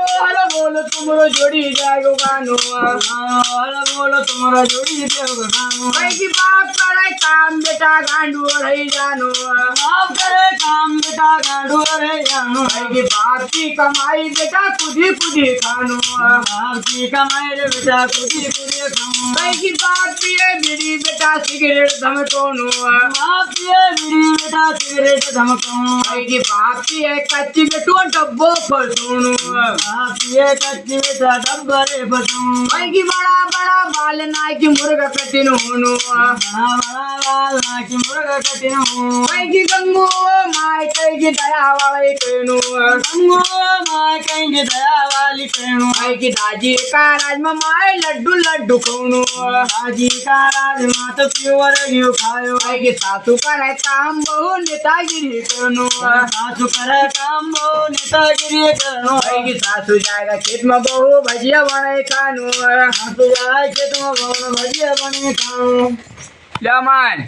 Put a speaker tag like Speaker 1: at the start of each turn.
Speaker 1: hello बोलो तुम्हारो जोड़ी जाएगो गानो हलो बोलो तुम्हारा जोड़ी जाएगो गानो भाई की बाप करे काम बेटा गांडू रही जानो बाप करे काम बेटा गांडू रही जानो भाई की बाप की कमाई बेटा खुदी खुदी खानो बाप की कमाई रे बेटा खुदी खुदी खानो भाई की बाप पिए बीड़ी बेटा सिगरेट धमकोनो बाप पिए बीड़ी बेटा सिगरेट धमकोनो भाई की बाप पिए कच्ची बेटो डब्बो फसोनो बाप पिए कच्ची बेटा डब्बा रे फसोनो भाई की बड़ा बड़ा बाल नाई की मुर्गा कटिन होनो बड़ा बाल नाई की मुर्गा कटिन होनो भाई की गंगो माय कई की दया वाली कहनो गंगो माय कई की दया वाली कहनो भाई की दाजी का राज में माय लड्डू लड्डू खानो दाजी का राज में तो प्योर घी खायो भाई की सासू करे काम बहु नेतागिरी करनो सासू करे काम बहु नेतागिरी करनो भाई की सासू जाएगा खेत में बहु भजिया बनाए खानो सासू जाए खेत में बहु भजिया बने खानो ले मान